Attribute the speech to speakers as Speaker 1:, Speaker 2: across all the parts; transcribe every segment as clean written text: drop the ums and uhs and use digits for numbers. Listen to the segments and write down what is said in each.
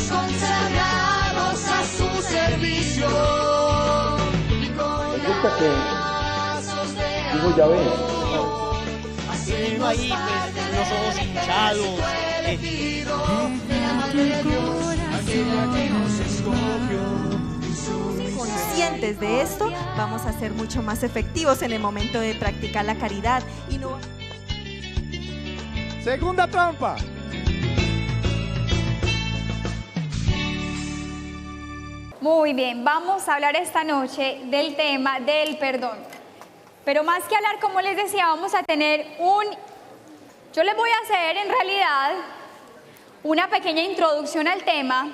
Speaker 1: consagrados a su servicio.
Speaker 2: Resulta que, digo, ya ven,
Speaker 3: Uno ahí, pues, los ojos hinchados.
Speaker 4: Conscientes de esto, vamos a ser mucho más efectivos en el momento de practicar la caridad y no...
Speaker 5: Segunda trampa.
Speaker 6: Muy bien, vamos a hablar esta noche del tema del perdón. Pero más que hablar, como les decía, vamos a tener yo les voy a hacer en realidad una pequeña introducción al tema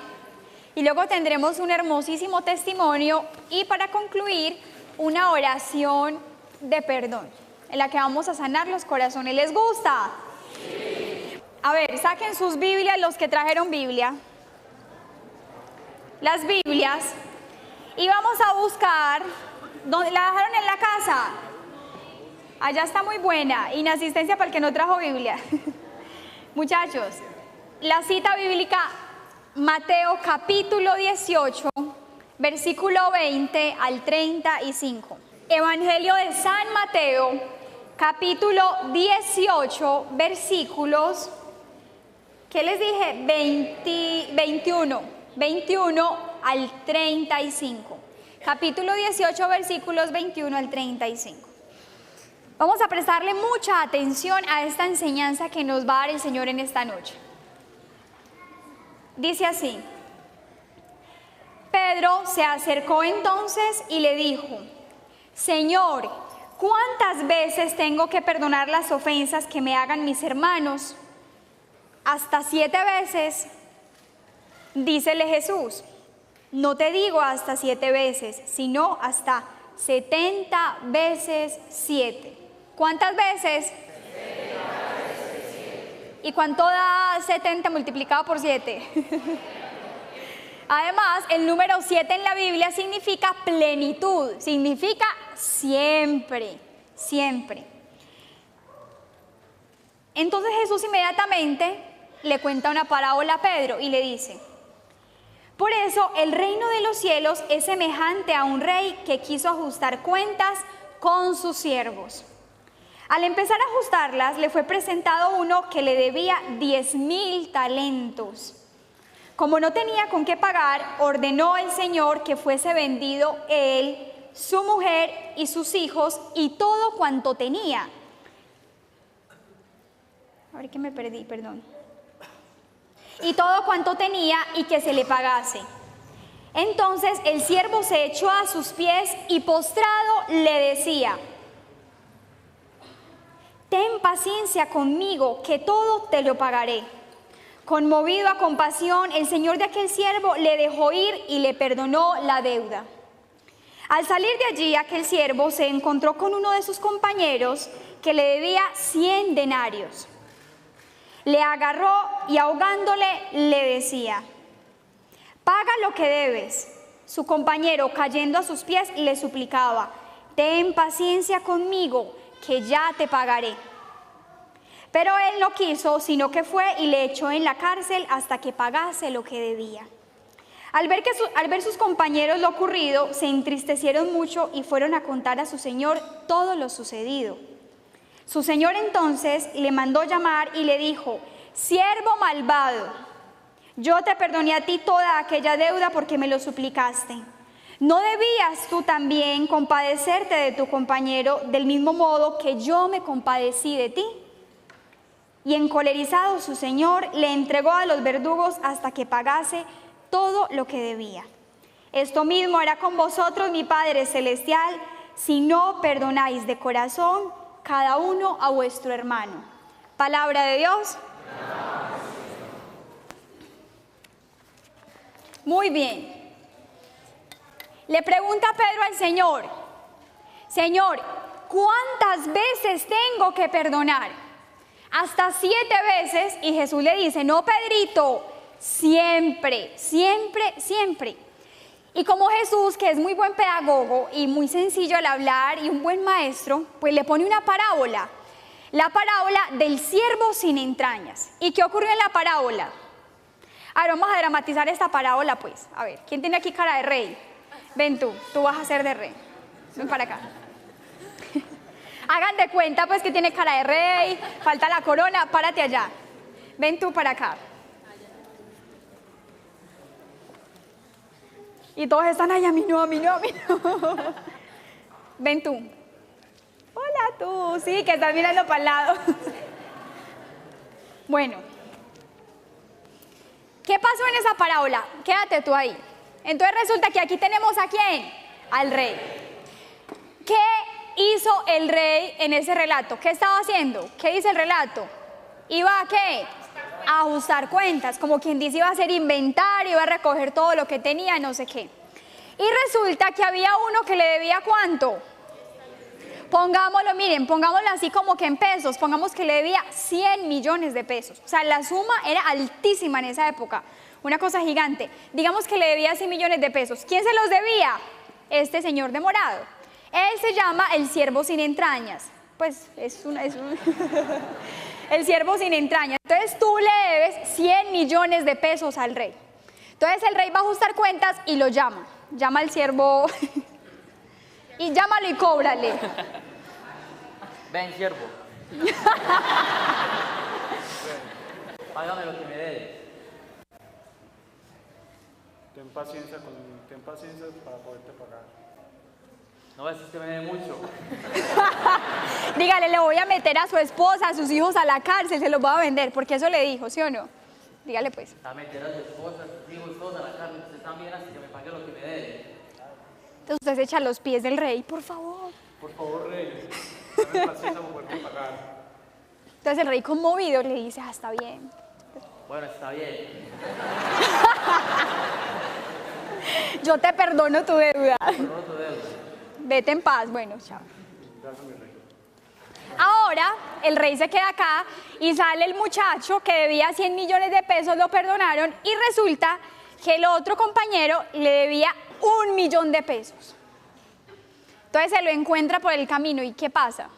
Speaker 6: y luego tendremos un hermosísimo testimonio y para concluir una oración de perdón en la que vamos a sanar los corazones. ¿Les gusta? Sí. A ver, saquen sus Biblias, los que trajeron Biblia. Las Biblias, y vamos a buscar, ¿dónde la dejaron en la casa? Allá está muy buena, inasistencia para el que no trajo Biblia. Muchachos, la cita bíblica, Mateo capítulo 18, versículo 20 al 35. Evangelio de San Mateo, capítulo 18, versículos, ¿qué les dije? 21 al 35. Capítulo 18, versículos 21 al 35. Vamos a prestarle mucha atención a esta enseñanza que nos va a dar el Señor en esta noche. Dice así: Pedro se acercó entonces y le dijo: Señor, ¿cuántas veces tengo que perdonar las ofensas que me hagan mis hermanos? ¿Hasta 7 veces? Dícele Jesús: no te digo hasta 7 veces, sino hasta 70 veces 7. ¿Cuántas veces? 70
Speaker 1: veces 7.
Speaker 6: ¿Y cuánto da 70 multiplicado por 7? Además, el número 7 en la Biblia significa plenitud, significa siempre, siempre. Entonces Jesús inmediatamente le cuenta una parábola a Pedro y le dice: por eso el reino de los cielos es semejante a un rey que quiso ajustar cuentas con sus siervos. Al empezar a ajustarlas, le fue presentado uno que le debía 10,000 talentos. Como no tenía con qué pagar, ordenó el Señor que fuese vendido él, su mujer y sus hijos y todo cuanto tenía. A ver que me perdí, perdón. Y todo cuanto tenía y que se le pagase. Entonces el siervo se echó a sus pies y postrado le decía: ten paciencia conmigo, que todo te lo pagaré. Conmovido a compasión, el señor de aquel siervo le dejó ir y le perdonó la deuda. Al salir de allí, aquel siervo se encontró con uno de sus compañeros que le debía 100 denarios. Le agarró y ahogándole le decía: paga lo que debes. Su compañero, cayendo a sus pies, le suplicaba: ten paciencia conmigo, que ya te pagaré. Pero él no quiso, sino que fue y le echó en la cárcel hasta que pagase lo que debía. Al ver sus compañeros lo ocurrido, se entristecieron mucho y fueron a contar a su señor todo lo sucedido. Su señor entonces le mandó llamar y le dijo: siervo malvado, yo te perdoné a ti toda aquella deuda porque me lo suplicaste. ¿No debías tú también compadecerte de tu compañero del mismo modo que yo me compadecí de ti? Y encolerizado su señor le entregó a los verdugos hasta que pagase todo lo que debía. Esto mismo hará con vosotros mi Padre Celestial si no perdonáis de corazón cada uno a vuestro hermano. Palabra de Dios. Muy bien. Le pregunta Pedro al Señor: Señor, ¿cuántas veces tengo que perdonar? Hasta 7 veces. Y Jesús le dice: no, Pedrito, siempre, siempre, siempre. Y como Jesús, que es muy buen pedagogo y muy sencillo al hablar y un buen maestro, pues le pone una parábola. La parábola del siervo sin entrañas. ¿Y qué ocurrió en la parábola? A ver, vamos a dramatizar esta parábola, pues. A ver, ¿quién tiene aquí cara de rey? Ven tú vas a ser de rey. Ven para acá. Hagan de cuenta, pues, que tiene cara de rey, falta la corona, párate allá. Ven tú para acá. Y todos están ahí, a mí no. Ven tú. Hola tú, sí, que estás mirando para el lado. Bueno. ¿Qué pasó en esa parábola? Quédate tú ahí. Entonces resulta que aquí tenemos ¿a quién? Al rey. ¿Qué hizo el rey en ese relato? ¿Qué estaba haciendo? ¿Qué dice el relato? ¿Iba a qué? A ajustar cuentas, como quien dice, iba a hacer inventario, iba a recoger todo lo que tenía, no sé qué. Y resulta que había uno que le debía ¿cuánto? Pongámoslo, miren, pongámoslo así como que en pesos, pongamos que le debía 100 millones de pesos. O sea, la suma era altísima en esa época, una cosa gigante. Digamos que le debía 100 millones de pesos. ¿Quién se los debía? Este señor de morado. Él se llama el siervo sin entrañas. Pues es un el siervo sin entrañas. Entonces tú le debes 100 millones de pesos al rey. Entonces el rey va a ajustar cuentas y lo llama. Llama al siervo y llámalo y cóbrale.
Speaker 5: Ven, siervo. Págame lo que me debes.
Speaker 2: Ten paciencia para poderte pagar.
Speaker 5: No ves, usted me debe mucho.
Speaker 6: Dígale, le voy a meter a su esposa, a sus hijos a la cárcel, se los voy a vender, porque eso le dijo, ¿sí o no? Dígale pues.
Speaker 5: Va a meter a su esposa, a sus hijos, todos a la cárcel. Usted también hasta que me pague lo que me debe.
Speaker 6: Entonces usted se echa a los pies del rey, por favor.
Speaker 2: Por favor, rey, dame paciencia para poderte pagar.
Speaker 6: Entonces el rey conmovido le dice, está bien.
Speaker 5: Bueno, está bien.
Speaker 6: Yo te perdono tu deuda.
Speaker 5: Perdono tu deuda.
Speaker 6: Vete en paz, bueno, chao. Ahora el rey se queda acá y sale el muchacho que debía 100 millones de pesos, lo perdonaron y resulta que el otro compañero le debía 1 millón de pesos. Entonces se lo encuentra por el camino y ¿qué pasa?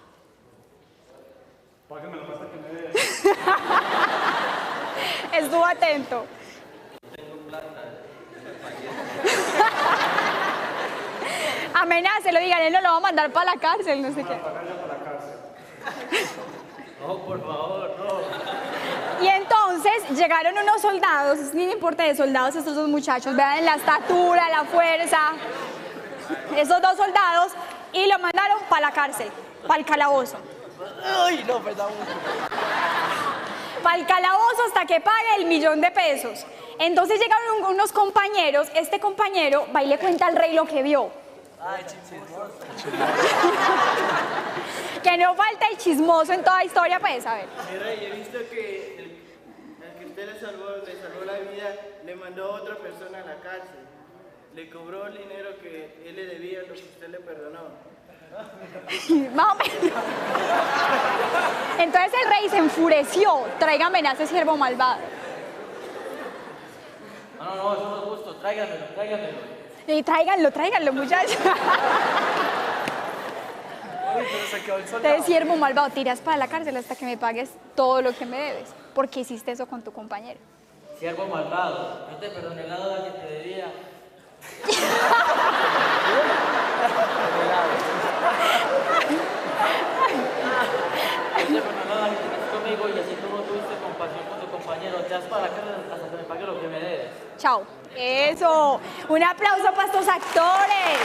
Speaker 2: Págame la pasta que me debe.
Speaker 6: Estuvo atento. Amenácelo, díganle, no lo va a mandar para la cárcel, no sé qué.
Speaker 5: No, por favor, no.
Speaker 6: Y entonces llegaron unos soldados, ni me importa de soldados estos dos muchachos, vean la estatura, la fuerza, esos dos soldados, y lo mandaron para la cárcel, para el calabozo.
Speaker 3: Ay, no, perdón.
Speaker 6: Para el calabozo hasta que pague el 1 millón de pesos. Entonces llegaron unos compañeros, este compañero va y le cuenta al rey lo que vio.
Speaker 3: Ay, chismoso.
Speaker 6: Que no falta el chismoso en toda historia, pues, a ver.
Speaker 7: Mi rey, he visto que el que usted le salvó la vida, le mandó a otra persona a la cárcel. Le cobró el dinero que él le debía, lo que usted le perdonó.
Speaker 6: Más o menos. Entonces el rey se enfureció. Tráigame a ese siervo malvado.
Speaker 5: No, eso no es justo. Tráigamelo.
Speaker 6: Y tráiganlo, muchachos.
Speaker 3: Uy, pero se quedó el soldado.
Speaker 6: Entonces, siervo malvado, tiras para la cárcel hasta que me pagues todo lo que me debes. Porque hiciste eso con tu compañero.
Speaker 5: Siervo malvado, no te perdoné la deuda que te debía. No te perdoné la deuda que tenías conmigo y así tú no tuviste compasión con tu compañero. Te vas para la cárcel hasta que me pague lo que me debes.
Speaker 6: Chao. Eso. Un aplauso para estos actores.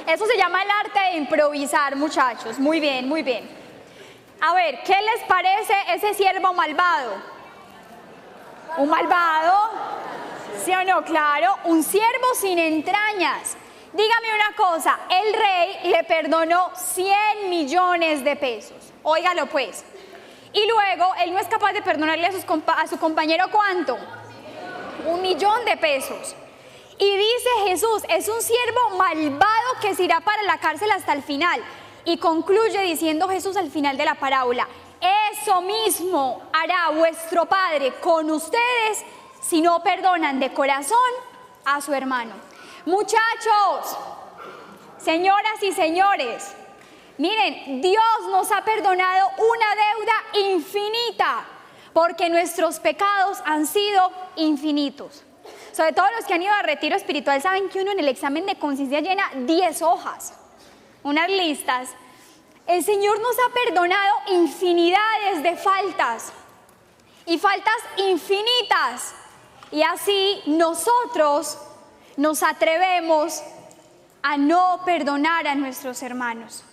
Speaker 6: Eso se llama el arte de improvisar, muchachos. Muy bien, muy bien. A ver, ¿qué les parece ese siervo malvado? ¿Un malvado? ¿Sí o no? Claro, un siervo sin entrañas. Dígame una cosa, el rey le perdonó 100 millones de pesos. Óigalo pues. Y luego, él no es capaz de perdonarle a su compañero ¿cuánto? 1 millón de pesos. Y dice Jesús, es un siervo malvado que se irá para la cárcel hasta el final. Y concluye diciendo Jesús al final de la parábola, eso mismo hará vuestro Padre con ustedes si no perdonan de corazón a su hermano. Muchachos, señoras y señores, Miren, Dios nos ha perdonado una deuda infinita, porque nuestros pecados han sido infinitos. Sobre todo los que han ido a retiro espiritual saben que uno en el examen de conciencia llena 10 hojas, unas listas. El Señor nos ha perdonado infinidades de faltas y faltas infinitas. Y así nosotros nos atrevemos a no perdonar a nuestros hermanos.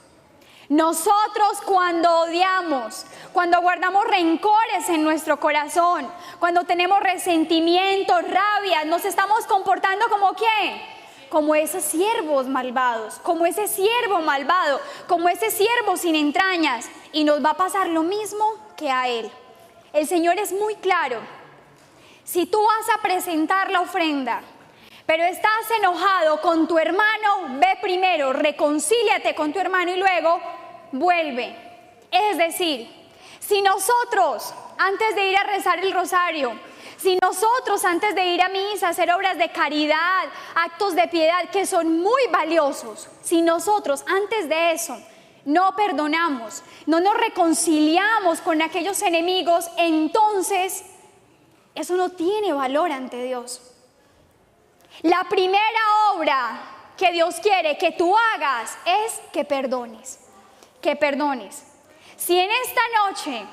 Speaker 6: Nosotros cuando odiamos, cuando guardamos rencores en nuestro corazón, cuando tenemos resentimientos, rabia, nos estamos comportando como ¿quién? Como esos siervos malvados, como ese siervo malvado, como ese siervo sin entrañas, y nos va a pasar lo mismo que a él. El Señor es muy claro. Si tú vas a presentar la ofrenda, pero estás enojado con tu hermano, ve primero, reconcíliate con tu hermano y luego vuelve. Es decir, si nosotros antes de ir a rezar el rosario, si nosotros antes de ir a misa, hacer obras de caridad, actos de piedad que son muy valiosos, si nosotros antes de eso no perdonamos, no nos reconciliamos con aquellos enemigos, entonces eso no tiene valor ante Dios. La primera obra que Dios quiere que tú hagas es que perdones, que perdones. Si en esta noche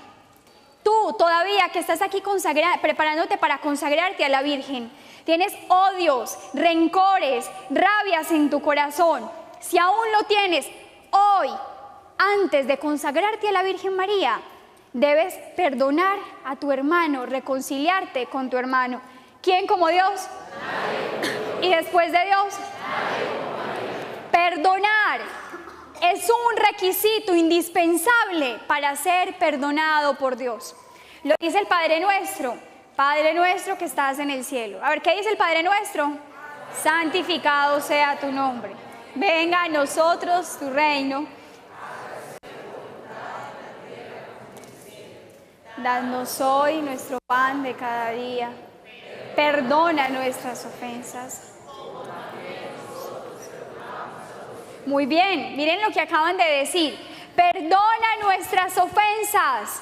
Speaker 6: tú todavía que estás aquí preparándote para consagrarte a la Virgen, tienes odios, rencores, rabias en tu corazón, si aún lo tienes hoy, antes de consagrarte a la Virgen María, debes perdonar a tu hermano, reconciliarte con tu hermano. ¿Quién como Dios? Nadie. ¿Y después de Dios? Nadie. Perdonar es un requisito indispensable para ser perdonado por Dios. Lo dice el Padre Nuestro. Padre nuestro que estás en el cielo. A ver, ¿qué dice el Padre Nuestro? Santificado sea tu nombre. Venga a nosotros tu reino. Danos hoy nuestro pan de cada día. Perdona nuestras ofensas. Muy bien, miren lo que acaban de decir. Perdona nuestras ofensas,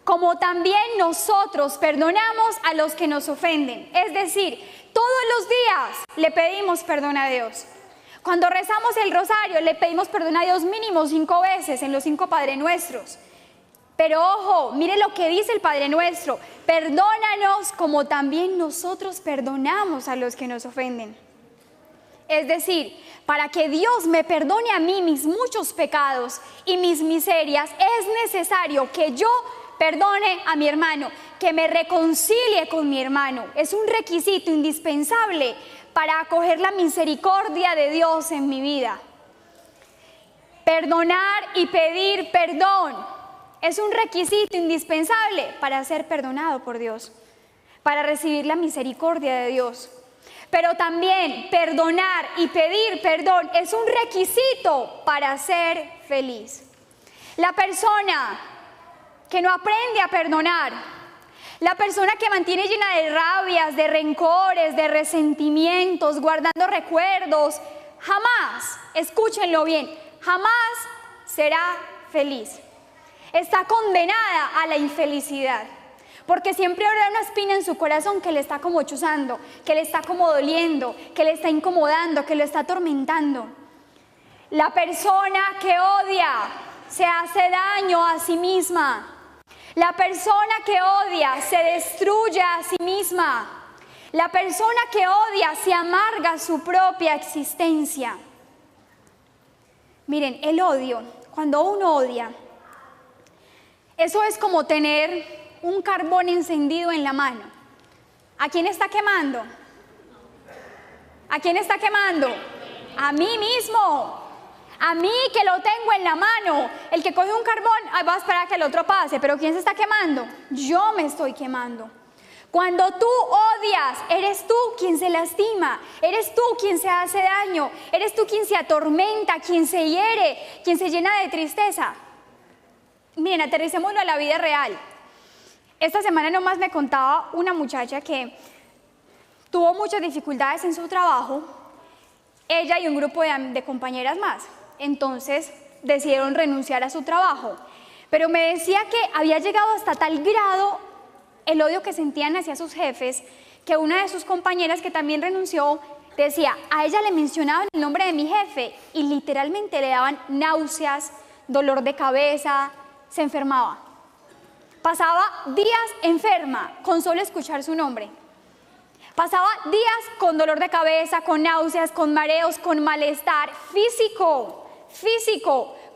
Speaker 6: como también nosotros perdonamos a los que nos ofenden. Es decir, todos los días le pedimos perdón a Dios. Cuando rezamos el rosario, le pedimos perdón a Dios mínimo 5 veces en los 5 Padre Nuestros. Pero ojo, mire lo que dice el Padre Nuestro. Perdónanos como también nosotros perdonamos a los que nos ofenden. Es decir, para que Dios me perdone a mí mis muchos pecados y mis miserias, es necesario que yo perdone a mi hermano, que me reconcilie con mi hermano. Es un requisito indispensable para acoger la misericordia de Dios en mi vida. Perdonar y pedir perdón es un requisito indispensable para ser perdonado por Dios, para recibir la misericordia de Dios. Pero también perdonar y pedir perdón es un requisito para ser feliz. La persona que no aprende a perdonar, la persona que mantiene llena de rabias, de rencores, de resentimientos, guardando recuerdos, jamás, escúchenlo bien, jamás será feliz. Está condenada a la infelicidad, porque siempre habrá una espina en su corazón que le está como chuzando, que le está como doliendo, que le está incomodando, que lo está atormentando. La persona que odia se hace daño a sí misma. La persona que odia se destruye a sí misma. La persona que odia se amarga su propia existencia. Miren, el odio, cuando uno odia, eso es como tener un carbón encendido en la mano. ¿A quién está quemando? ¿A quién está quemando? A mí mismo. A mí que lo tengo en la mano. El que coge un carbón va a esperar a que el otro pase. ¿Pero quién se está quemando? Yo me estoy quemando. Cuando tú odias, eres tú quien se lastima. Eres tú quien se hace daño. Eres tú quien se atormenta, quien se hiere, quien se llena de tristeza. Miren, aterricémoslo a la vida real. Esta semana nomás me contaba una muchacha que tuvo muchas dificultades en su trabajo, ella y un grupo de compañeras más. Entonces, decidieron renunciar a su trabajo. Pero me decía que había llegado hasta tal grado el odio que sentían hacia sus jefes, que una de sus compañeras que también renunció decía, a ella le mencionaban el nombre de mi jefe y literalmente le daban náuseas, dolor de cabeza, se enfermaba. Pasaba días enferma con solo escuchar su nombre. Pasaba días con dolor de cabeza, con náuseas, con mareos, con malestar físico,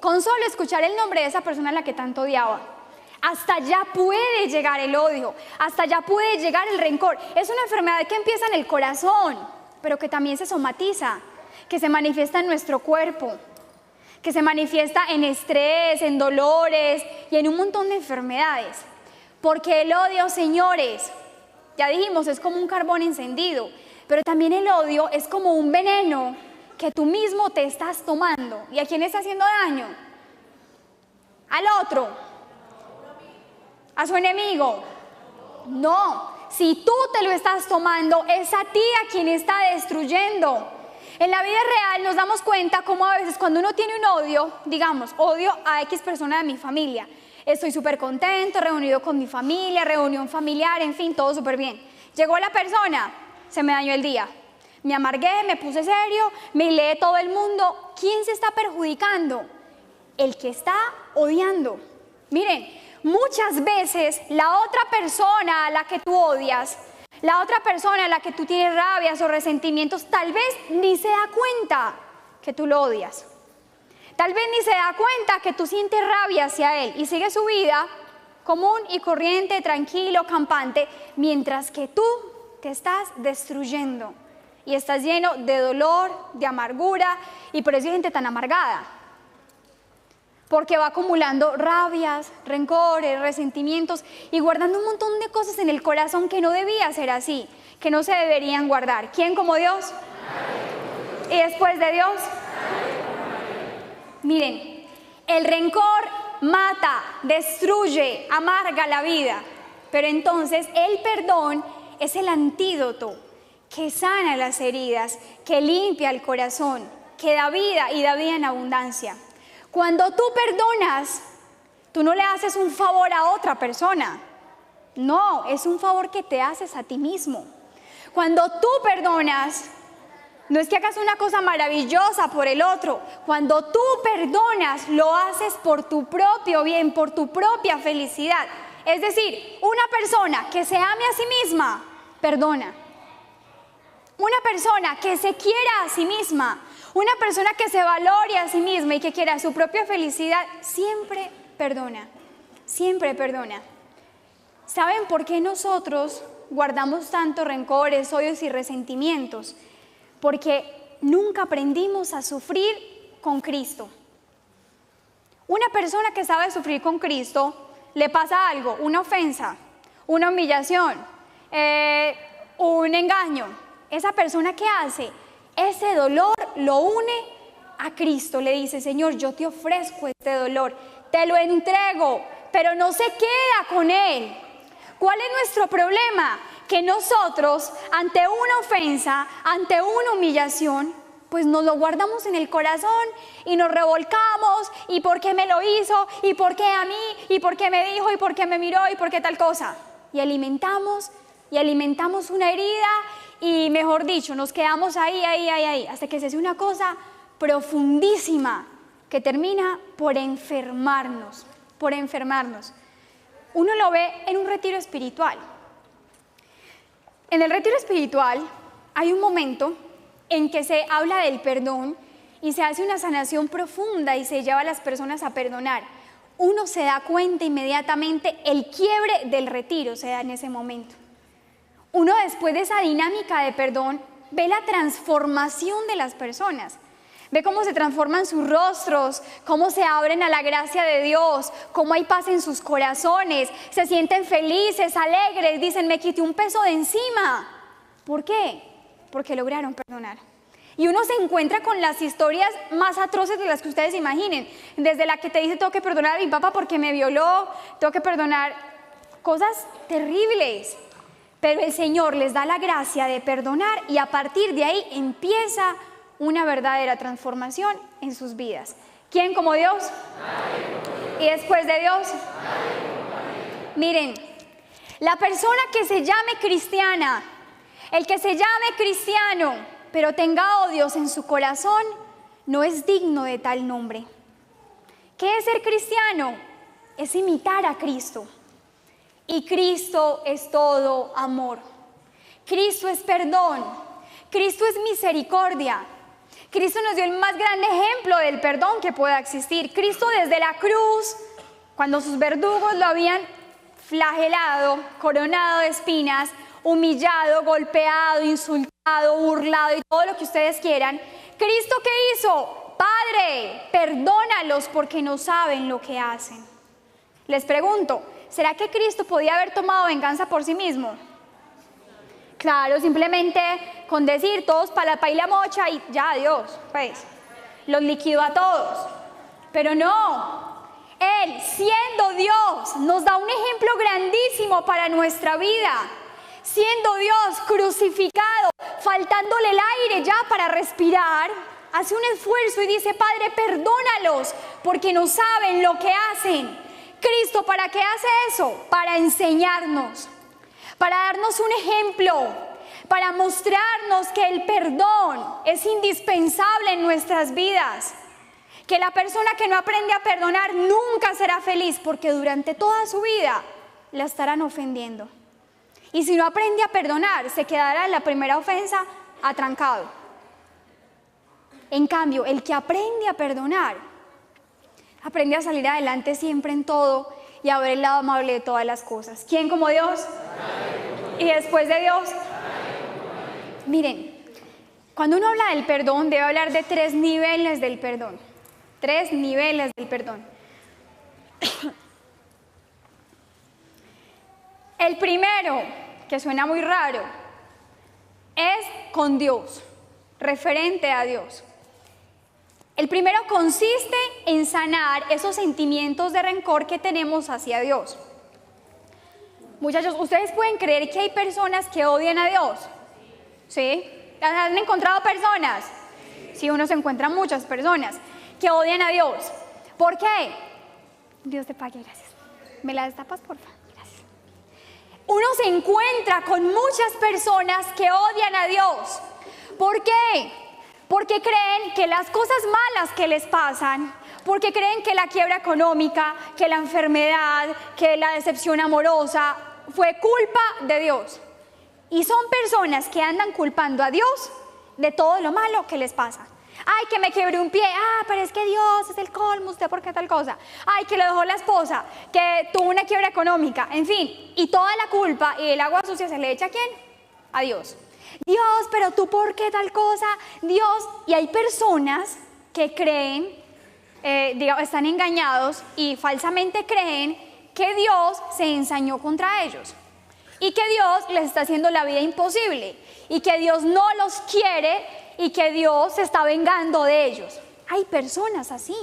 Speaker 6: con solo escuchar el nombre de esa persona a la que tanto odiaba. Hasta allá puede llegar el odio, hasta allá puede llegar el rencor. Es una enfermedad que empieza en el corazón, pero que también se somatiza, que se manifiesta en nuestro cuerpo, que se manifiesta en estrés, en dolores y en un montón de enfermedades. Porque el odio, señores, ya dijimos, es como un carbón encendido, pero también el odio es como un veneno que tú mismo te estás tomando. ¿Y a quién está haciendo daño? Al otro, a su enemigo. No, si tú te lo estás tomando, es a ti a quien está destruyendo. En la vida real nos damos cuenta cómo a veces cuando uno tiene un odio, digamos, odio a X persona de mi familia, estoy súper contento, reunido con mi familia, reunión familiar, en fin, todo súper bien. Llegó la persona, se me dañó el día. Me amargué, me puse serio, me lee todo el mundo. ¿Quién se está perjudicando? El que está odiando. Miren, muchas veces la otra persona a la que tú odias, la otra persona a la que tú tienes rabias o resentimientos, tal vez ni se da cuenta que tú lo odias. Tal vez ni se da cuenta que tú sientes rabia hacia él y sigue su vida común y corriente, tranquilo, campante, mientras que tú te estás destruyendo y estás lleno de dolor, de amargura, y por eso hay gente tan amargada. Porque va acumulando rabias, rencores, resentimientos y guardando un montón de cosas en el corazón que no debía ser así, que no se deberían guardar. ¿Quién como Dios? ¿Y después de Dios? Miren, el rencor mata, destruye, amarga la vida, pero entonces el perdón es el antídoto que sana las heridas, que limpia el corazón, que da vida y da vida en abundancia. Cuando tú perdonas, tú no le haces un favor a otra persona. No, es un favor que te haces a ti mismo. Cuando tú perdonas, no es que hagas una cosa maravillosa por el otro. Cuando tú perdonas, lo haces por tu propio bien, por tu propia felicidad. Es decir, una persona que se ame a sí misma, perdona. Una persona que se quiera a sí misma, una persona que se valore a sí misma y que quiera su propia felicidad, siempre perdona, siempre perdona. ¿Saben por qué nosotros guardamos tantos rencores, odios y resentimientos? Porque nunca aprendimos a sufrir con Cristo. Una persona que sabe sufrir con Cristo, le pasa algo, una ofensa, una humillación, un engaño. Esa persona que hace ese dolor lo une a Cristo, le dice: Señor, yo te ofrezco este dolor, te lo entrego, pero no se queda con él. ¿Cuál es nuestro problema? Que nosotros, ante una ofensa, ante una humillación, pues nos lo guardamos en el corazón y nos revolcamos, y por qué me lo hizo, y por qué a mí, y por qué me dijo, y por qué me miró, y por qué tal cosa. Y alimentamos una herida, y mejor dicho, nos quedamos ahí, hasta que se hace una cosa profundísima que termina por enfermarnos, Uno lo ve en un retiro espiritual. En el retiro espiritual hay un momento en que se habla del perdón y se hace una sanación profunda y se lleva a las personas a perdonar. Uno se da cuenta inmediatamente, el quiebre del retiro se da en ese momento. Uno, después de esa dinámica de perdón, ve la transformación de las personas. Ve cómo se transforman sus rostros, cómo se abren a la gracia de Dios, cómo hay paz en sus corazones, se sienten felices, alegres, dicen: me quité un peso de encima. ¿Por qué? Porque lograron perdonar. Y uno se encuentra con las historias más atroces de las que ustedes imaginen. Desde la que te dice: tengo que perdonar a mi papá porque me violó, tengo que perdonar cosas terribles. Pero el Señor les da la gracia de perdonar y a partir de ahí empieza una verdadera transformación en sus vidas. ¿Quién como Dios? ¿Y después de Dios? Miren, la persona que se llame cristiana, el que se llame cristiano, pero tenga odios en su corazón, no es digno de tal nombre. ¿Qué es ser cristiano? Es imitar a Cristo. Y Cristo es todo amor. Cristo es perdón. Cristo es misericordia. Cristo nos dio el más grande ejemplo del perdón que pueda existir. Cristo desde la cruz, cuando sus verdugos lo habían flagelado, coronado de espinas, humillado, golpeado, insultado, burlado y todo lo que ustedes quieran, ¿Cristo qué hizo? Padre, perdónalos porque no saben lo que hacen. Les pregunto, ¿será que Cristo podía haber tomado venganza por sí mismo? Claro, simplemente con decir todos para la paila mocha y ya, Dios, pues, los liquidó a todos. Pero no, Él, siendo Dios, nos da un ejemplo grandísimo para nuestra vida. Siendo Dios crucificado, faltándole el aire ya para respirar, hace un esfuerzo y dice, Padre, perdónalos porque no saben lo que hacen. Cristo, ¿para qué hace eso? Para enseñarnos, para darnos un ejemplo, para mostrarnos que el perdón es indispensable en nuestras vidas. Que la persona que no aprende a perdonar nunca será feliz porque durante toda su vida la estarán ofendiendo. Y si no aprende a perdonar, se quedará en la primera ofensa atrancado. En cambio, el que aprende a perdonar, aprende a salir adelante siempre en todo y a ver el lado amable de todas las cosas. ¿Quién como Dios? Y después de Dios. Miren, cuando uno habla del perdón, debe hablar de 3 niveles del perdón. 3 niveles del perdón. El primero, que suena muy raro, es con Dios, referente a Dios. El primero consiste en sanar esos sentimientos de rencor que tenemos hacia Dios. Muchachos, ¿ustedes pueden creer que hay personas que odian a Dios? ¿Sí? ¿Han encontrado personas? Sí, uno se encuentra muchas personas que odian a Dios. ¿Por qué? Dios te pague, gracias. ¿Me la destapas, por favor? Gracias. Uno se encuentra con muchas personas que odian a Dios. ¿Por qué? Porque creen que las cosas malas que les pasan, porque creen que la quiebra económica, que la enfermedad, que la decepción amorosa fue culpa de Dios. Y son personas que andan culpando a Dios de todo lo malo que les pasa. Ay, que me quebré un pie. Ah, pero es que Dios es el colmo, ¿usted por qué tal cosa? Ay, que lo dejó la esposa, que tuvo una quiebra económica. En fin, y toda la culpa y el agua sucia se le echa ¿a quién? A Dios. Dios, pero tú por qué tal cosa, Dios. Y hay personas que creen, están engañados y falsamente creen que Dios se ensañó contra ellos y que Dios les está haciendo la vida imposible y que Dios no los quiere y que Dios se está vengando de ellos. Hay personas así.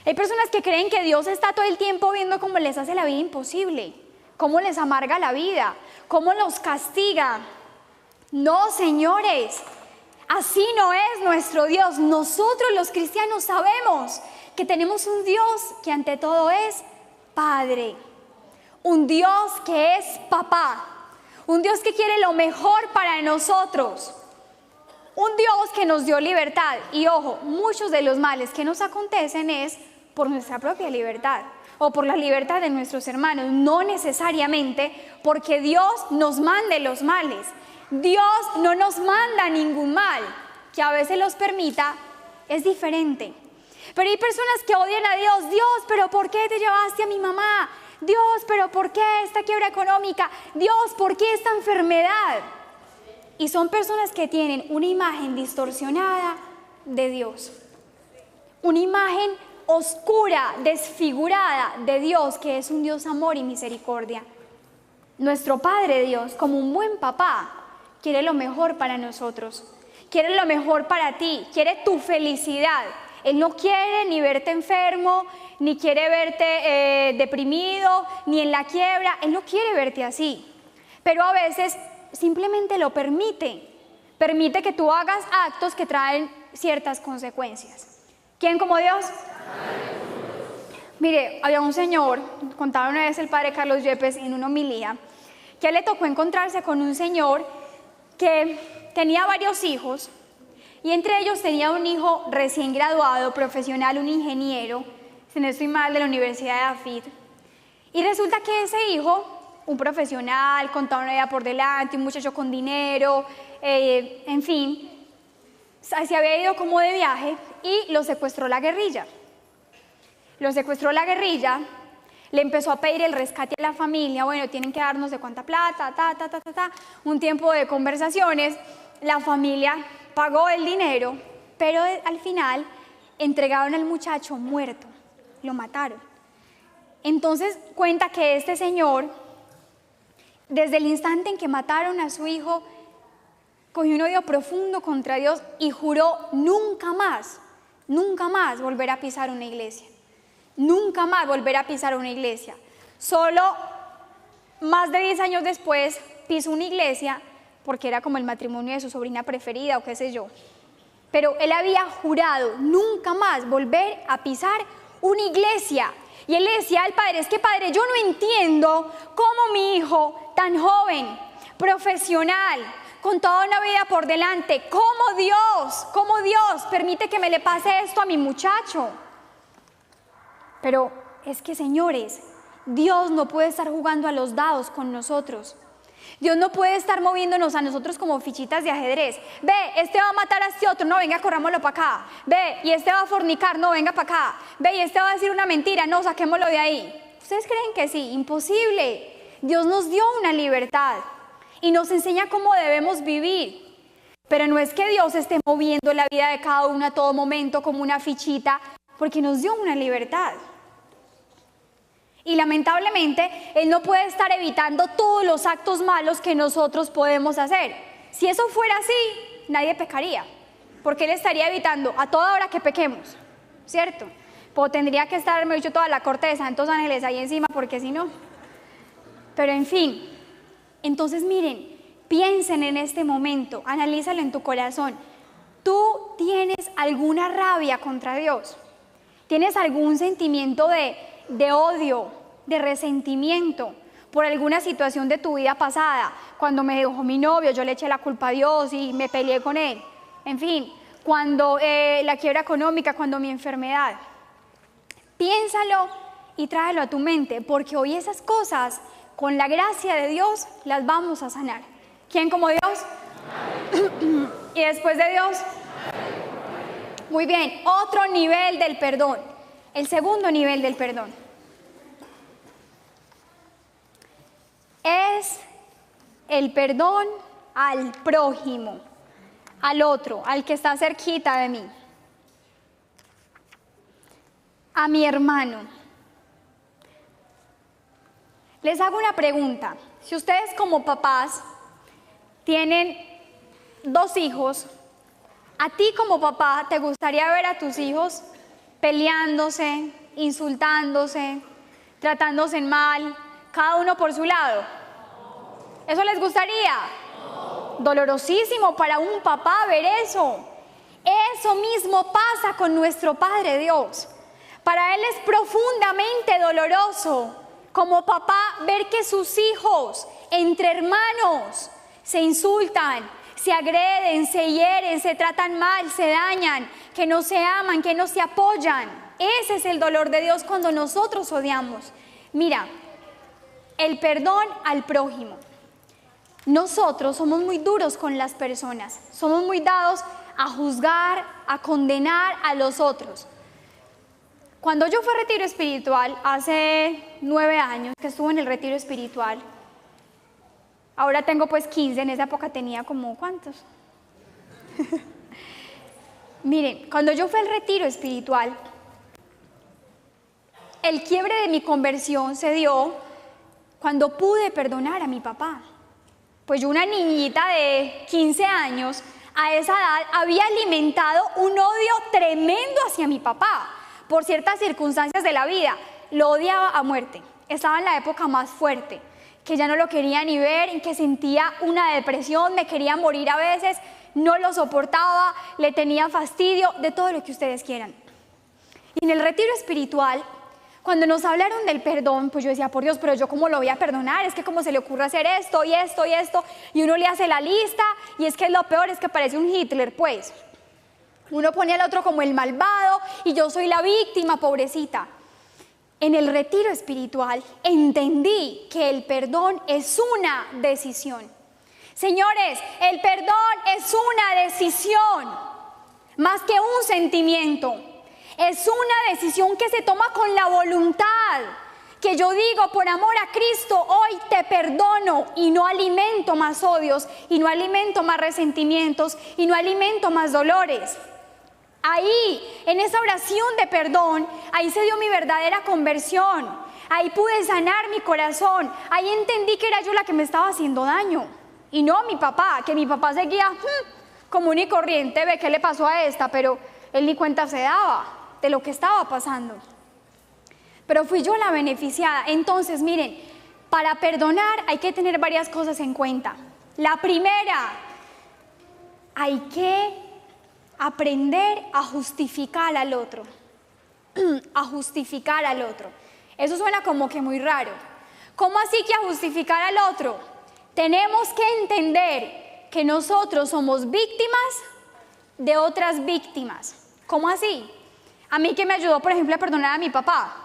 Speaker 6: Hay personas que creen que Dios está todo el tiempo viendo cómo les hace la vida imposible, cómo les amarga la vida, cómo los castiga. No, señores, así no es nuestro Dios. Nosotros los cristianos sabemos que tenemos un Dios que ante todo es Padre, un Dios que es papá, un Dios que quiere lo mejor para nosotros, un Dios que nos dio libertad. Y ojo, muchos de los males que nos acontecen es por nuestra propia libertad o por la libertad de nuestros hermanos, no necesariamente porque Dios nos mande los males. Dios no nos manda ningún mal, que a veces los permita, es diferente. Pero hay personas que odian a Dios. Dios, pero ¿por qué te llevaste a mi mamá? Dios, pero ¿por qué esta quiebra económica? Dios, ¿por qué esta enfermedad? Y son personas que tienen una imagen distorsionada de Dios, una imagen oscura, desfigurada de Dios, que es un Dios amor y misericordia. Nuestro Padre Dios, como un buen papá, quiere lo mejor para nosotros, quiere lo mejor para ti, quiere tu felicidad. Él no quiere ni verte enfermo, ni quiere verte deprimido, ni en la quiebra. Él no quiere verte así, pero a veces simplemente lo permite que tú hagas actos que traen ciertas consecuencias. ¿Quién como Dios? Mire, había un señor, contaba una vez el padre Carlos Yepes en una homilía, que a él le tocó encontrarse con un señor que tenía varios hijos y entre ellos tenía un hijo recién graduado, profesional, un ingeniero, si no estoy mal, de la Universidad de Afid. Y resulta que ese hijo, un profesional, con toda una vida por delante, un muchacho con dinero, en fin, se había ido como de viaje y lo secuestró la guerrilla. Lo secuestró la guerrilla, le empezó a pedir el rescate a la familia, bueno, tienen que darnos de cuánta plata, un tiempo de conversaciones, la familia pagó el dinero, pero al final entregaron al muchacho muerto, lo mataron. Entonces cuenta que este señor, desde el instante en que mataron a su hijo, cogió un odio profundo contra Dios y juró nunca más volver a pisar una iglesia. Nunca más volver a pisar una iglesia. Solo más de 10 años después pisó una iglesia porque era como el matrimonio de su sobrina preferida o qué sé yo. Pero él había jurado nunca más volver a pisar una iglesia. Y él le decía al padre, es que padre, yo no entiendo cómo mi hijo tan joven, profesional, con toda una vida por delante, cómo Dios permite que me le pase esto a mi muchacho. Pero es que, señores, Dios no puede estar jugando a los dados con nosotros. Dios no puede estar moviéndonos a nosotros como fichitas de ajedrez. Ve, este va a matar a este otro, no, venga, corrámoslo para acá. Ve, y este va a fornicar, no, venga para acá. Ve, y este va a decir una mentira, no, saquémoslo de ahí. ¿Ustedes creen que sí? Imposible. Dios nos dio una libertad y nos enseña cómo debemos vivir. Pero no es que Dios esté moviendo la vida de cada uno a todo momento como una fichita, porque nos dio una libertad. Y lamentablemente, Él no puede estar evitando todos los actos malos que nosotros podemos hacer. Si eso fuera así, nadie pecaría, porque Él estaría evitando a toda hora que pequemos, ¿cierto? Pues tendría que estar, me he dicho, toda la corte de santos ángeles ahí encima, porque si no. Pero en fin, entonces miren, piensen en este momento, analízalo en tu corazón. ¿Tú tienes alguna rabia contra Dios? ¿Tienes algún sentimiento de odio, de resentimiento por alguna situación de tu vida pasada? Cuando me dejó mi novio, yo le eché la culpa a Dios y me peleé con él. En fin, cuando la quiebra económica, cuando mi enfermedad. Piénsalo y tráelo a tu mente, porque hoy esas cosas, con la gracia de Dios, las vamos a sanar. ¿Quién como Dios? ¿Y después de Dios? Muy bien, otro nivel del perdón, el segundo nivel del perdón. Es el perdón al prójimo, al otro, al que está cerquita de mí, a mi hermano. Les hago una pregunta. Si ustedes como papás tienen 2 hijos, ¿a ti como papá te gustaría ver a tus hijos peleándose, insultándose, tratándose mal, cada uno por su lado? ¿Eso les gustaría? Dolorosísimo para un papá ver eso. Eso mismo pasa con nuestro Padre Dios. Para Él es profundamente doloroso como papá ver que sus hijos entre hermanos se insultan, se agreden, se hieren, se tratan mal, se dañan, que no se aman, que no se apoyan. Ese es el dolor de Dios cuando nosotros odiamos. Mira, el perdón al prójimo. Nosotros somos muy duros con las personas, somos muy dados a juzgar, a condenar a los otros. Cuando yo fui a retiro espiritual, hace 9 años que estuve en el retiro espiritual, ahora tengo pues 15, en esa época tenía como, ¿cuántos? Miren, cuando yo fui al retiro espiritual, el quiebre de mi conversión se dio cuando pude perdonar a mi papá. Pues yo, una niñita de 15 años, a esa edad había alimentado un odio tremendo hacia mi papá por ciertas circunstancias de la vida. Lo odiaba a muerte, estaba en la época más fuerte, que ya no lo quería ni ver, en que sentía una depresión, me quería morir a veces, no lo soportaba, le tenía fastidio, de todo lo que ustedes quieran. Y en el retiro espiritual, cuando nos hablaron del perdón, pues yo decía, por Dios, pero yo cómo lo voy a perdonar, es que cómo se le ocurre hacer esto y esto y esto, y uno le hace la lista, y es que lo peor es que parece un Hitler, pues. Uno pone al otro como el malvado, y yo soy la víctima, pobrecita. En el retiro espiritual entendí que el perdón es una decisión. Señores, el perdón es una decisión, más que un sentimiento. Es una decisión que se toma con la voluntad, que yo digo, por amor a Cristo, hoy te perdono y no alimento más odios, y no alimento más resentimientos, y no alimento más dolores. Ahí, en esa oración de perdón, ahí se dio mi verdadera conversión. Ahí pude sanar mi corazón. Ahí entendí que era yo la que me estaba haciendo daño. Y no mi papá, que mi papá seguía común y corriente, ve qué le pasó a esta, pero él ni cuenta se daba de lo que estaba pasando. Pero fui yo la beneficiada. Entonces, miren, para perdonar hay que tener varias cosas en cuenta. La primera, hay que aprender a justificar al otro. A justificar al otro. Eso suena como que muy raro. ¿Cómo así que a justificar al otro? Tenemos que entender que nosotros somos víctimas de otras víctimas. ¿Cómo así? A mí que me ayudó, por ejemplo, a perdonar a mi papá.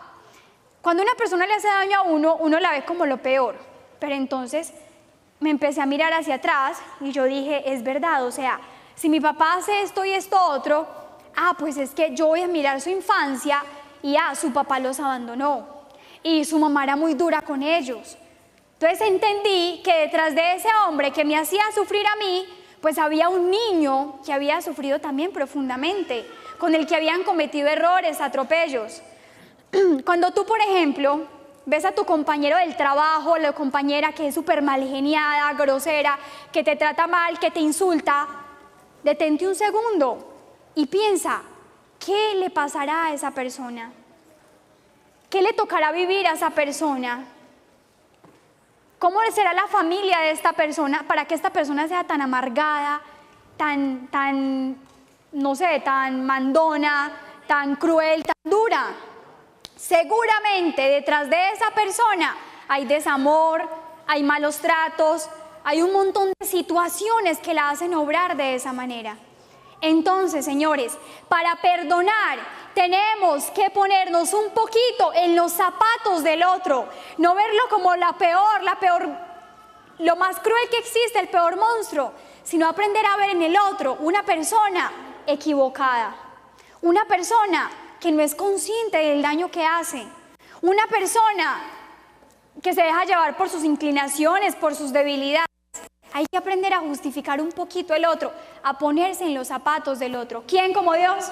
Speaker 6: Cuando una persona le hace daño a uno, uno la ve como lo peor. Pero entonces me empecé a mirar hacia atrás y yo dije, es verdad, o sea, si mi papá hace esto y esto otro, pues es que yo voy a mirar su infancia y su papá los abandonó y su mamá era muy dura con ellos. Entonces entendí que detrás de ese hombre que me hacía sufrir a mí, pues había un niño que había sufrido también profundamente, con el que habían cometido errores, atropellos. Cuando tú, por ejemplo, ves a tu compañero del trabajo, la compañera que es súper mal geniada, grosera, que te trata mal, que te insulta, detente un segundo y piensa, ¿qué le pasará a esa persona? ¿Qué le tocará vivir a esa persona? ¿Cómo será la familia de esta persona para que esta persona sea tan amargada, tan, no sé, tan mandona, tan cruel, tan dura? Seguramente detrás de esa persona hay desamor, hay malos tratos, hay un montón de situaciones que la hacen obrar de esa manera. Entonces, señores, para perdonar tenemos que ponernos un poquito en los zapatos del otro, no verlo como la peor, lo más cruel que existe, el peor monstruo, sino aprender a ver en el otro una persona equivocada, una persona que no es consciente del daño que hace, una persona que se deja llevar por sus inclinaciones, por sus debilidades. Hay que aprender a justificar un poquito el otro, a ponerse en los zapatos del otro. ¿Quién como Dios?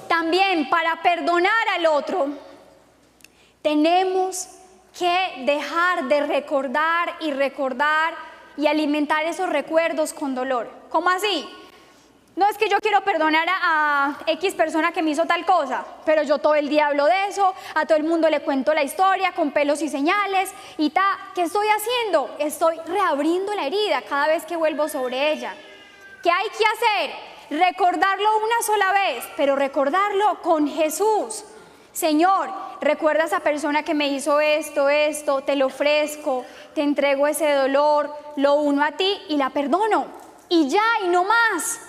Speaker 6: También para perdonar al otro, tenemos que dejar de recordar y alimentar esos recuerdos con dolor. ¿Cómo así? No es que yo quiero perdonar a X persona que me hizo tal cosa, pero yo todo el día hablo de eso, a todo el mundo le cuento la historia con pelos y señales y ¿qué estoy haciendo? Estoy reabriendo la herida cada vez que vuelvo sobre ella. ¿Qué hay que hacer? Recordarlo una sola vez, pero recordarlo con Jesús. Señor, recuerda a esa persona que me hizo esto, te lo ofrezco, te entrego ese dolor, lo uno a ti y la perdono. Y ya, y no más.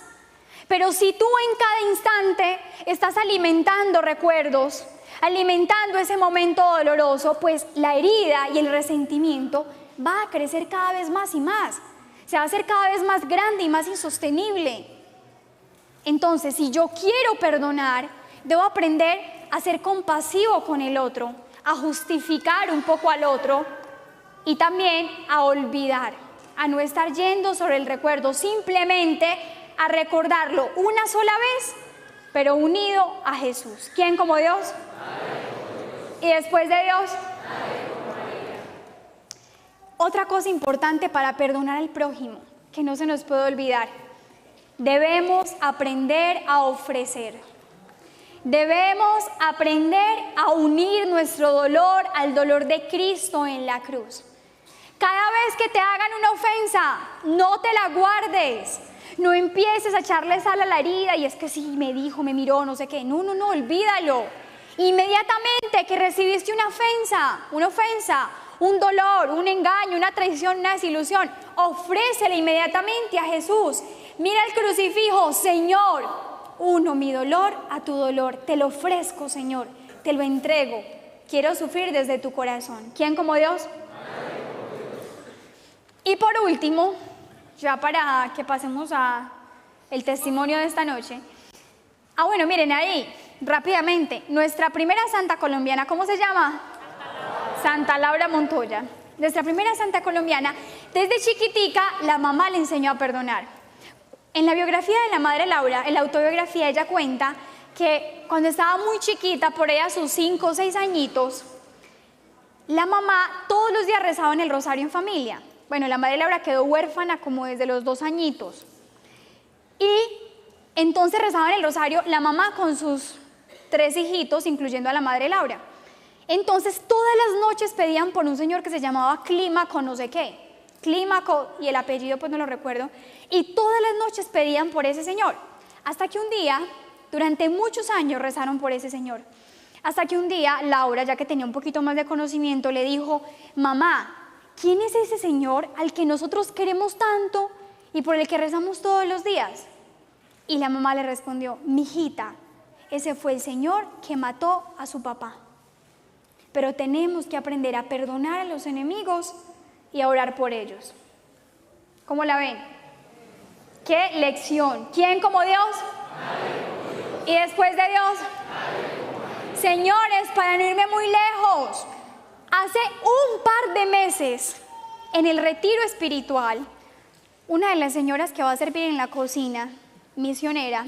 Speaker 6: Pero si tú en cada instante estás alimentando recuerdos, alimentando ese momento doloroso, pues la herida y el resentimiento va a crecer cada vez más y más. Se va a hacer cada vez más grande y más insostenible. Entonces, si yo quiero perdonar, debo aprender a ser compasivo con el otro, a justificar un poco al otro y también a olvidar, a no estar yendo sobre el recuerdo, simplemente a recordarlo una sola vez, pero unido a Jesús. ¿Quién como Dios? Y después de Dios, otra cosa importante para perdonar al prójimo, que no se nos puede olvidar, debemos aprender a ofrecer. Debemos aprender a unir nuestro dolor al dolor de Cristo en la cruz. Cada vez que te hagan una ofensa, no te la guardes. No empieces a echarle sal a la herida y es que sí, me dijo, me miró, no sé qué. No, olvídalo. Inmediatamente que recibiste una ofensa, un dolor, un engaño, una traición, una desilusión, ofrécele inmediatamente a Jesús. Mira el crucifijo, Señor, uno mi dolor a tu dolor, te lo ofrezco, Señor, te lo entrego. Quiero sufrir desde tu corazón. ¿Quién como Dios? Y por último, ya para que pasemos a el testimonio de esta noche. Bueno, miren ahí, rápidamente, nuestra primera santa colombiana, ¿cómo se llama? Santa Laura Montoya. Nuestra primera santa colombiana, desde chiquitica, la mamá le enseñó a perdonar. En la biografía de la madre Laura, en la autobiografía, ella cuenta que cuando estaba muy chiquita, por ahí a sus 5 o 6 añitos, la mamá todos los días rezaba en el rosario en familia. Bueno, la madre Laura quedó huérfana como desde los 2 añitos. Y entonces rezaba en el rosario la mamá con sus 3 hijitos, incluyendo a la madre Laura. Entonces todas las noches pedían por un señor que se llamaba Clímaco no sé qué. Clímaco, y el apellido pues no lo recuerdo. Y todas las noches pedían por ese señor. Hasta que un día, durante muchos años rezaron por ese señor. Hasta que un día Laura, ya que tenía un poquito más de conocimiento, le dijo: mamá, ¿quién es ese señor al que nosotros queremos tanto y por el que rezamos todos los días? Y la mamá le respondió: mijita, ese fue el señor que mató a su papá. Pero tenemos que aprender a perdonar a los enemigos y a orar por ellos. ¿Cómo la ven? ¡Qué lección! ¿Quién como Dios? ¿Y después de Dios? Señores, para no irme muy lejos, hace un par de meses, en el retiro espiritual, una de las señoras que va a servir en la cocina, misionera,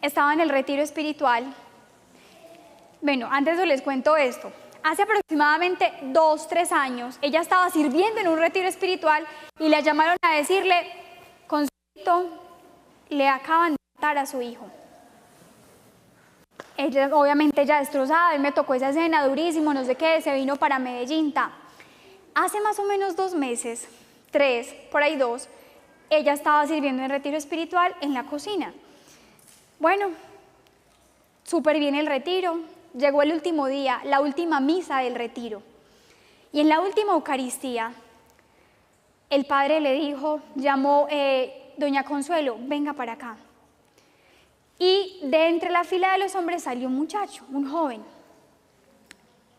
Speaker 6: estaba en el retiro espiritual. Bueno, antes de eso les cuento esto. Hace aproximadamente 2, 3 años, ella estaba sirviendo en un retiro espiritual y la llamaron a decirle: Consuelito, le acaban de matar a su hijo. Ella, obviamente ya destrozada, a mí me tocó esa escena durísimo, no sé qué, se vino para Medellín. Hace más o menos 2 meses, 3, por ahí 2, ella estaba sirviendo en retiro espiritual en la cocina. Bueno, súper bien el retiro. Llegó el último día, la última misa del retiro. Y en la última Eucaristía, el padre le dijo, llamó, doña Consuelo, venga para acá. Y de entre la fila de los hombres salió un muchacho, un joven.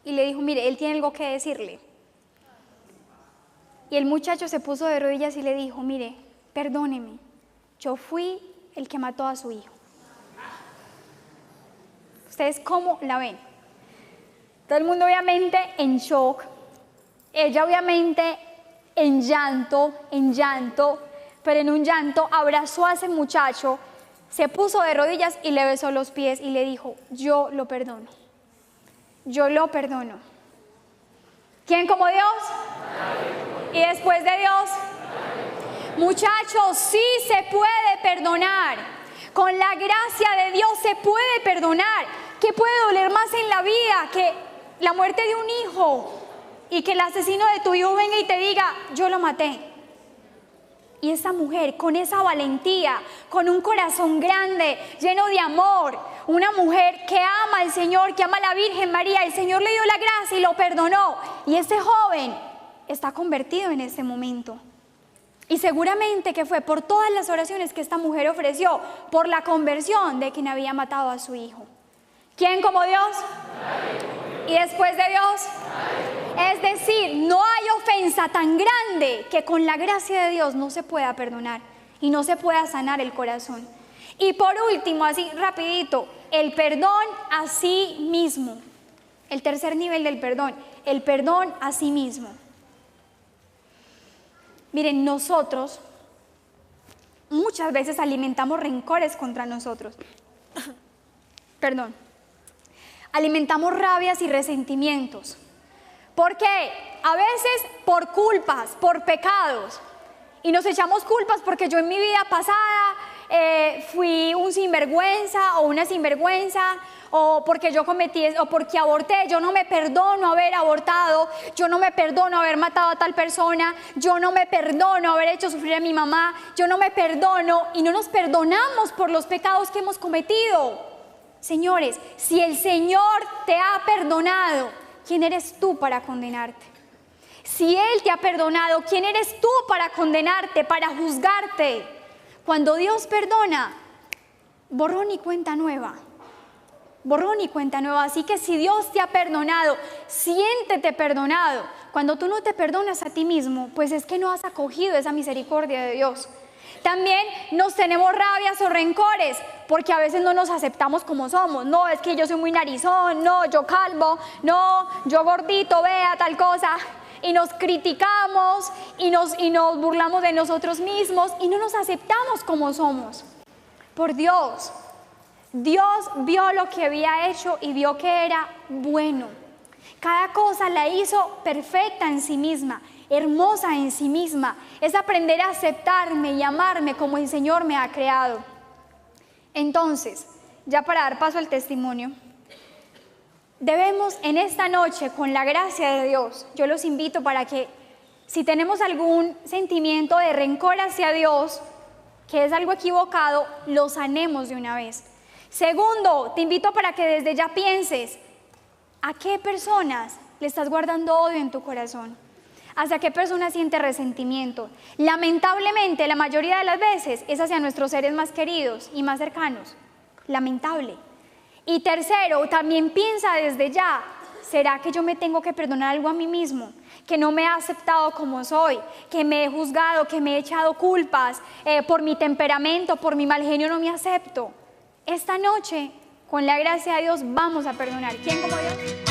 Speaker 6: Y le dijo: mire, él tiene algo que decirle. Y el muchacho se puso de rodillas y le dijo: mire, perdóneme, yo fui el que mató a su hijo. ¿Ustedes cómo la ven? Todo el mundo obviamente en shock, ella obviamente en llanto, pero en un llanto abrazó a ese muchacho, se puso de rodillas y le besó los pies y le dijo: yo lo perdono, yo lo perdono. ¿Quién como Dios? ¿Y después de Dios? Muchachos, sí se puede perdonar. Con la gracia de Dios se puede perdonar. ¿Qué puede doler más en la vida que la muerte de un hijo y que el asesino de tu hijo venga y te diga: yo lo maté? Y esa mujer, con esa valentía, con un corazón grande, lleno de amor, una mujer que ama al Señor, que ama a la Virgen María, el Señor le dio la gracia y lo perdonó. Y ese joven está convertido en este momento. Y seguramente que fue por todas las oraciones que esta mujer ofreció, por la conversión de quien había matado a su hijo. ¿Quién como Dios? ¿Y después de Dios? Es decir, no hay ofensa tan grande que con la gracia de Dios no se pueda perdonar y no se pueda sanar el corazón. Y por último, así rapidito, el perdón a sí mismo. El tercer nivel del perdón, el perdón a sí mismo. Miren, nosotros muchas veces alimentamos rencores contra nosotros. Perdón. Alimentamos rabias y resentimientos. ¿Por qué? A veces por culpas, por pecados. Y nos echamos culpas porque yo en mi vida pasada fui un sinvergüenza o una sinvergüenza, o porque yo cometí, o porque aborté. Yo no me perdono haber abortado, yo no me perdono haber matado a tal persona, yo no me perdono haber hecho sufrir a mi mamá, yo no me perdono, y no nos perdonamos por los pecados que hemos cometido. Señores, si el Señor te ha perdonado, ¿quién eres tú para condenarte? Si Él te ha perdonado, ¿quién eres tú para condenarte, para juzgarte? Cuando Dios perdona, borrón y cuenta nueva. Borrón y cuenta nueva. Así que si Dios te ha perdonado, siéntete perdonado. Cuando tú no te perdonas a ti mismo, pues es que no has acogido esa misericordia de Dios. También nos tenemos rabias o rencores porque a veces no nos aceptamos como somos. No, es que yo soy muy narizón, no, yo calvo, no, yo gordito, vea tal cosa. Y nos criticamos y nos burlamos de nosotros mismos y no nos aceptamos como somos. Por Dios, Dios vio lo que había hecho y vio que era bueno. Cada cosa la hizo perfecta en sí misma, hermosa en sí misma. Es aprender a aceptarme y amarme como el Señor me ha creado. Entonces, ya para dar paso al testimonio, debemos en esta noche, con la gracia de Dios, yo los invito para que si tenemos algún sentimiento de rencor hacia Dios, que es algo equivocado, lo sanemos de una vez. Segundo, te invito para que desde ya pienses, ¿a qué personas le estás guardando odio en tu corazón? ¿Hacia qué personas sientes resentimiento? Lamentablemente, la mayoría de las veces es hacia nuestros seres más queridos y más cercanos. Lamentable. Y tercero, también piensa desde ya, ¿será que yo me tengo que perdonar algo a mí mismo? Que no me he aceptado como soy, que me he juzgado, que me he echado culpas, por mi temperamento, por mi mal genio no me acepto. Esta noche, con la gracia de Dios, vamos a perdonar. ¿Quién como Dios?